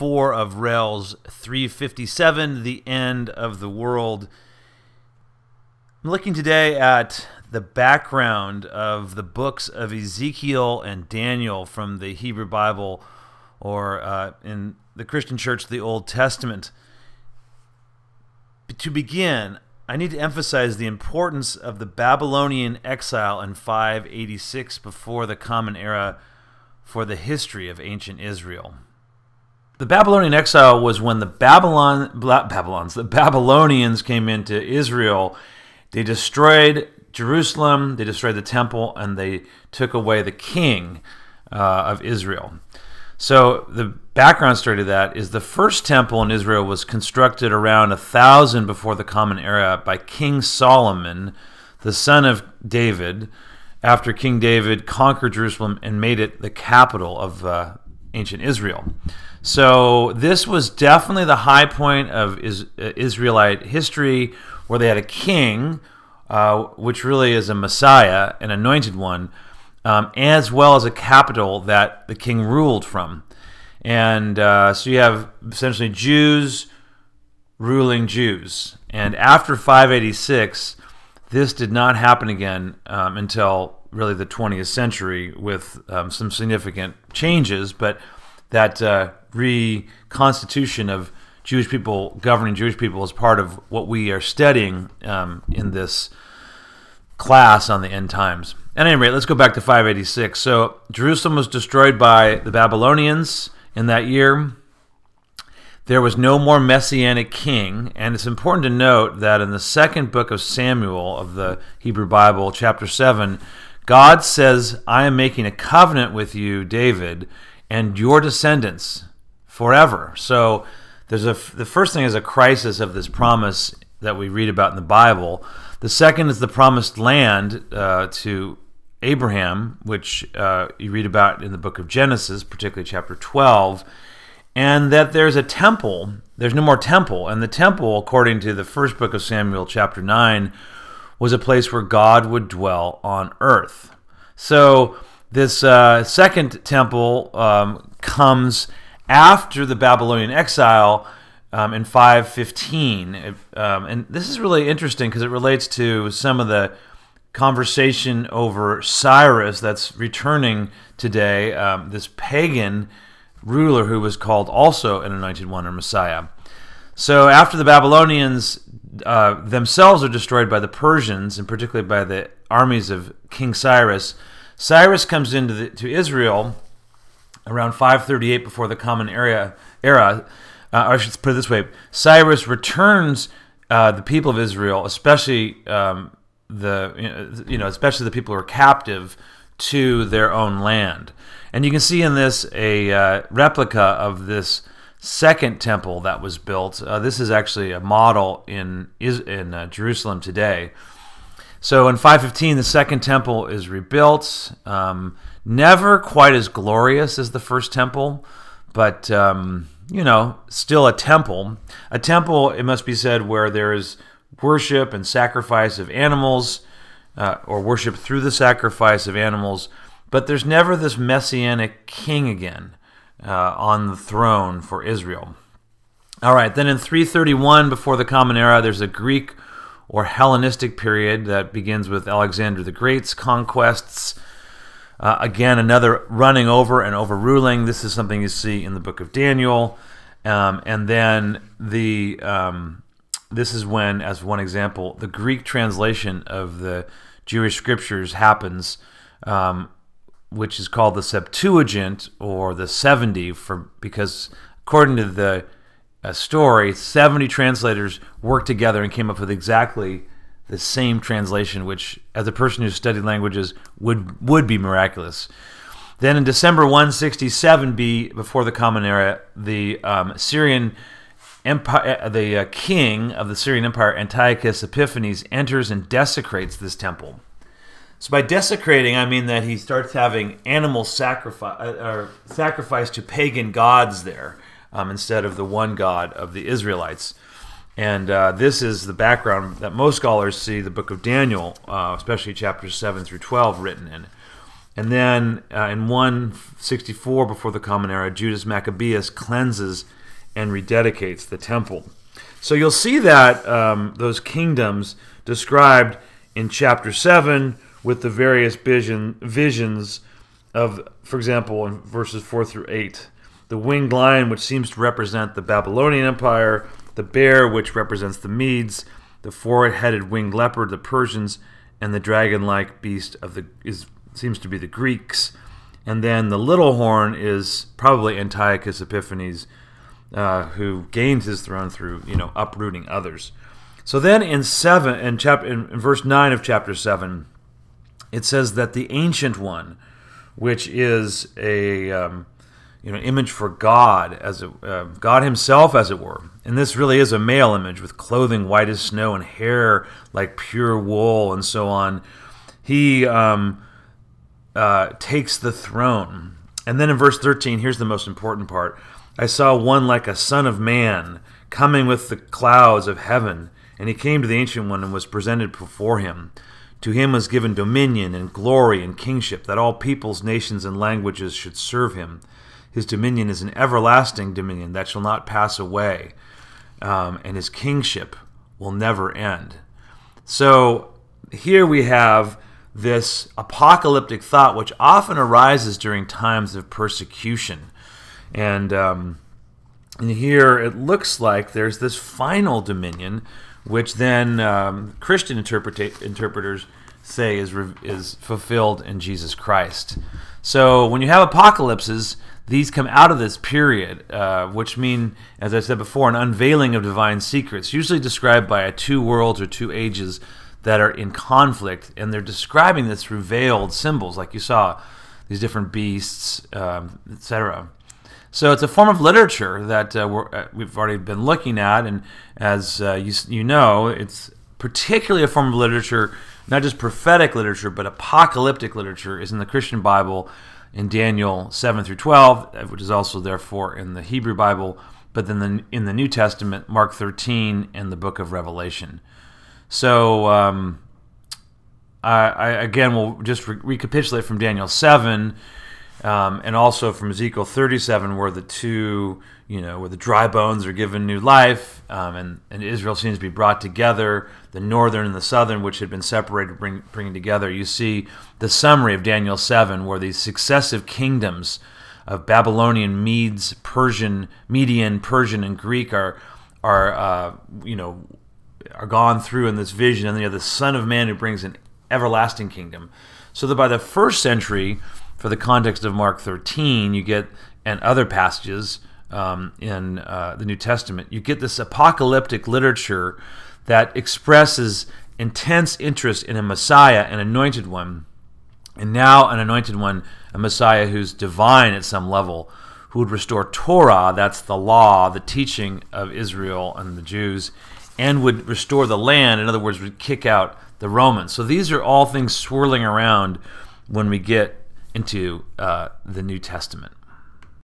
4 of RELS357, The End of the World. I'm looking today at the background of the books of Ezekiel and Daniel from the Hebrew Bible, or in the Christian Church, the Old Testament. To begin, I need to emphasize the importance of the Babylonian exile in 586 before the Common Era for the history of ancient Israel. The Babylonian exile was when the Babylonians came into Israel. They destroyed Jerusalem, they destroyed the temple, and they took away the king of Israel. So the background story to that is the first temple in Israel was constructed around 1000 before the Common Era by King Solomon, the son of David, after King David conquered Jerusalem and made it the capital of ancient Israel. So this was definitely the high point of Israelite history, where they had a king, which really is a Messiah, an anointed one, as well as a capital that the king ruled from. And so you have essentially Jews ruling Jews. And after 586, this did not happen again until really the 20th century, with some significant changes, but that reconstitution of Jewish people governing Jewish people is part of what we are studying in this class on the end times. At any rate, let's go back to 586. So Jerusalem was destroyed by the Babylonians in that year. There was no more messianic king, and it's important to note that in the second book of Samuel of the Hebrew Bible, chapter 7, God says, "I am making a covenant with you, David, and your descendants forever." So the first thing is a crisis of this promise that we read about in the Bible. The second is the promised land to Abraham, which you read about in the book of Genesis, particularly chapter 12, and that there's a temple. There's no more temple, and the temple, according to the first book of Samuel, chapter 9, was a place where God would dwell on earth. So this second temple comes after the Babylonian exile in 515. And this is really interesting because it relates to some of the conversation over Cyrus that's returning today, this pagan ruler who was called also an anointed one, or Messiah. So after the Babylonians themselves are destroyed by the Persians, and particularly by the armies of King Cyrus, Cyrus comes into Israel around 538 before the Common Era. Or I should put it this way: Cyrus returns the people of Israel, especially especially the people who are captive, to their own land. And you can see in this a replica of this second temple that was built. This is actually a model in Jerusalem today. So in 515, the second temple is rebuilt. Never quite as glorious as the first temple, but still a temple. A temple, it must be said, where there is worship and sacrifice of animals, or worship through the sacrifice of animals, but there's never this messianic king again on the throne for Israel. All right, then in 331 before the Common Era, there's a Greek or Hellenistic period that begins with Alexander the Great's conquests. Again, another running over and overruling. This is something you see in the book of Daniel. And then this is when, as one example, the Greek translation of the Jewish scriptures happens, which is called the Septuagint, or the 70, because according to the story, 70 translators worked together and came up with exactly the same translation, which, as a person who studied languages, would be miraculous. Then in December 167 before the Common Era, the Syrian Empire, the king of the Syrian Empire, Antiochus Epiphanes, enters and desecrates this temple. So by desecrating, I mean that he starts having animal sacrifice to pagan gods there, instead of the one God of the Israelites. And this is the background that most scholars see the book of Daniel, especially chapters 7 through 12, written in. And then in 164 before the Common Era, Judas Maccabeus cleanses and rededicates the temple. So you'll see that those kingdoms described in chapter 7 with the various visions of, for example, in verses 4 through 8, the winged lion, which seems to represent the Babylonian Empire, the bear, which represents the Medes, the four-headed winged leopard, the Persians, and the dragon-like beast seems to be the Greeks. And then the little horn is probably Antiochus Epiphanes, who gained his throne through uprooting others. So then in verse 9 of chapter 7, it says that the Ancient One, which is a image for God, God Himself, as it were. And this really is a male image with clothing white as snow and hair like pure wool and so on. He takes the throne. And then in verse 13, here's the most important part. I saw one like a son of man coming with the clouds of heaven, and he came to the Ancient One and was presented before him. To him was given dominion and glory and kingship, that all peoples, nations, and languages should serve him. His dominion is an everlasting dominion that shall not pass away, and his kingship will never end. So here we have this apocalyptic thought, which often arises during times of persecution. And here it looks like there's this final dominion, which then Christian interpreters say is fulfilled in Jesus Christ. So when you have apocalypses, these come out of this period, which mean, as I said before, an unveiling of divine secrets, usually described by two worlds or two ages that are in conflict, and they're describing this through veiled symbols, like you saw, these different beasts, etc. So it's a form of literature that we've already been looking at, and as you know, it's particularly a form of literature, not just prophetic literature, but apocalyptic literature is in the Christian Bible in Daniel 7 through 12, which is also therefore in the Hebrew Bible, but then in the New Testament, Mark 13 and the book of Revelation. So I again will just recapitulate from Daniel 7 and also from Ezekiel 37, where where the dry bones are given new life, and Israel seems to be brought together, the northern and the southern, which had been separated, bringing together. You see the summary of Daniel 7, where these successive kingdoms of Babylonian, Medes, Median, Persian, and Greek are gone through in this vision, and then you have the Son of Man who brings an everlasting kingdom. So that by the first century, for the context of Mark 13, you get, and other passages in the New Testament, you get this apocalyptic literature that expresses intense interest in a Messiah, an anointed one, and now an anointed one, a Messiah who's divine at some level, who would restore Torah, that's the law, the teaching of Israel and the Jews, and would restore the land, in other words, would kick out the Romans. So these are all things swirling around when we get into the New Testament.